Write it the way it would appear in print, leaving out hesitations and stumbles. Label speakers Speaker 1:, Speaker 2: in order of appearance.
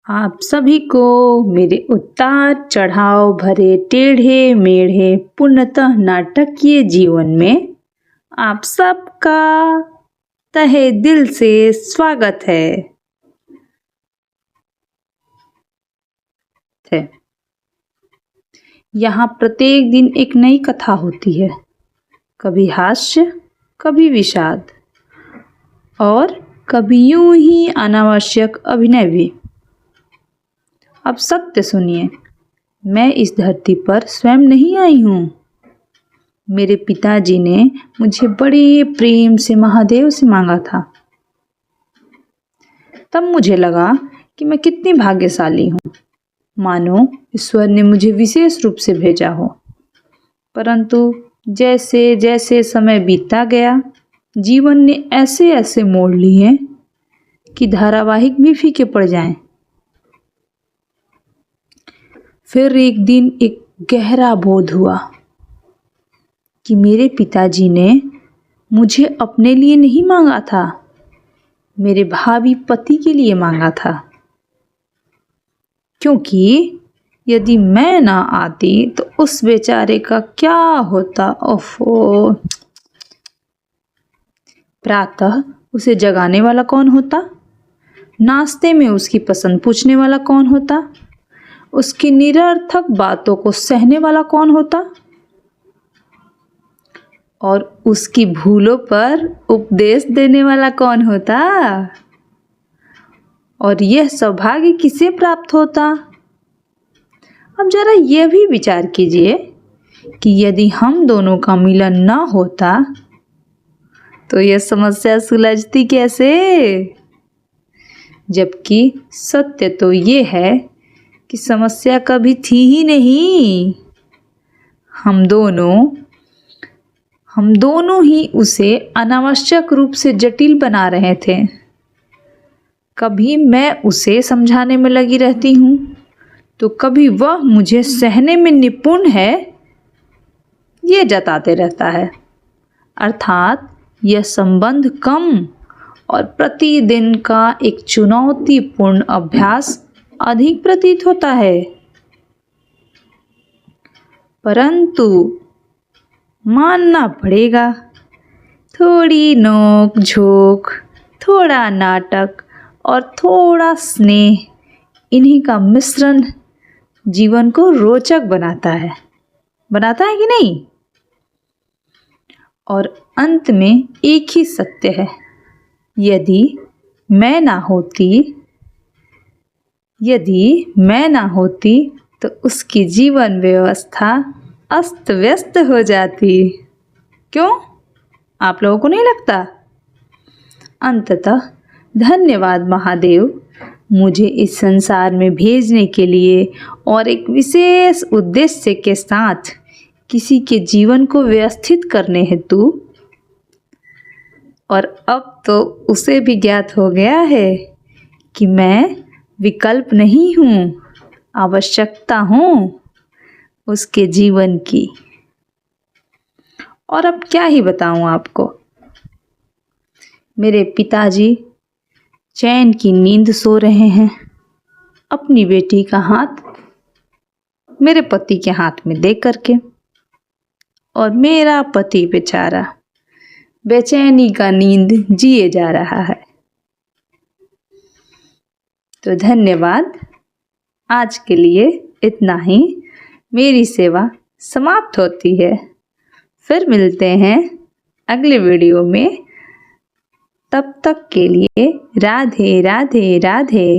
Speaker 1: आप सभी को मेरे उतार चढ़ाव भरे टेढ़े मेढ़े पूर्णतः नाटकीय जीवन में आप सबका तहे दिल से स्वागत है। यहाँ प्रत्येक दिन एक नई कथा होती है, कभी हास्य, कभी विषाद और कभी यूं ही अनावश्यक अभिनय भी। अब सत्य सुनिए, मैं इस धरती पर स्वयं नहीं आई हूँ। मेरे पिताजी ने मुझे बड़े प्रेम से महादेव से मांगा था। तब मुझे लगा कि मैं कितनी भाग्यशाली हूँ, मानो ईश्वर ने मुझे विशेष रूप से भेजा हो। परंतु जैसे जैसे समय बीतता गया, जीवन ने ऐसे ऐसे मोड़ लिए कि धारावाहिक भी फीके पड़ जाएं। फिर एक दिन एक गहरा बोध हुआ कि मेरे पिताजी ने मुझे अपने लिए नहीं मांगा था, मेरे भावी पति के लिए मांगा था। क्योंकि यदि मैं ना आती तो उस बेचारे का क्या होता। ओफो, प्रातः उसे जगाने वाला कौन होता, नाश्ते में उसकी पसंद पूछने वाला कौन होता, उसकी निरर्थक बातों को सहने वाला कौन होता और उसकी भूलों पर उपदेश देने वाला कौन होता। और यह सौभाग्य किसे प्राप्त होता। अब जरा यह भी विचार कीजिए कि यदि हम दोनों का मिलन न होता तो यह समस्या सुलझती कैसे। जबकि सत्य तो ये है कि समस्या कभी थी ही नहीं। हम दोनों ही उसे अनावश्यक रूप से जटिल बना रहे थे। कभी मैं उसे समझाने में लगी रहती हूँ तो कभी वह मुझे सहने में निपुण है, ये जताते रहता है। अर्थात यह संबंध कम और प्रतिदिन का एक चुनौतीपूर्ण अभ्यास अधिक प्रतीत होता है। परंतु मानना पड़ेगा, थोड़ी नोक झोंक, थोड़ा नाटक और थोड़ा स्नेह, इन्हीं का मिश्रण जीवन को रोचक बनाता है कि नहीं। और अंत में एक ही सत्य है, यदि मैं ना होती तो उसकी जीवन व्यवस्था अस्त व्यस्त हो जाती। क्यों, आप लोगों को नहीं लगता। अंततः धन्यवाद महादेव, मुझे इस संसार में भेजने के लिए और एक विशेष उद्देश्य के साथ किसी के जीवन को व्यवस्थित करने हेतु। और अब तो उसे भी ज्ञात हो गया है कि मैं विकल्प नहीं हूँ, आवश्यकता हूँ उसके जीवन की। और अब क्या ही बताऊँ आपको। मेरे पिताजी चैन की नींद सो रहे हैं, अपनी बेटी का हाथ मेरे पति के हाथ में दे करके, और मेरा पति बेचारा बेचैनी का नींद जिए जा रहा है। तो धन्यवाद, आज के लिए इतना ही। मेरी सेवा समाप्त होती है। फिर मिलते हैं अगले वीडियो में। तब तक के लिए राधे राधे राधे।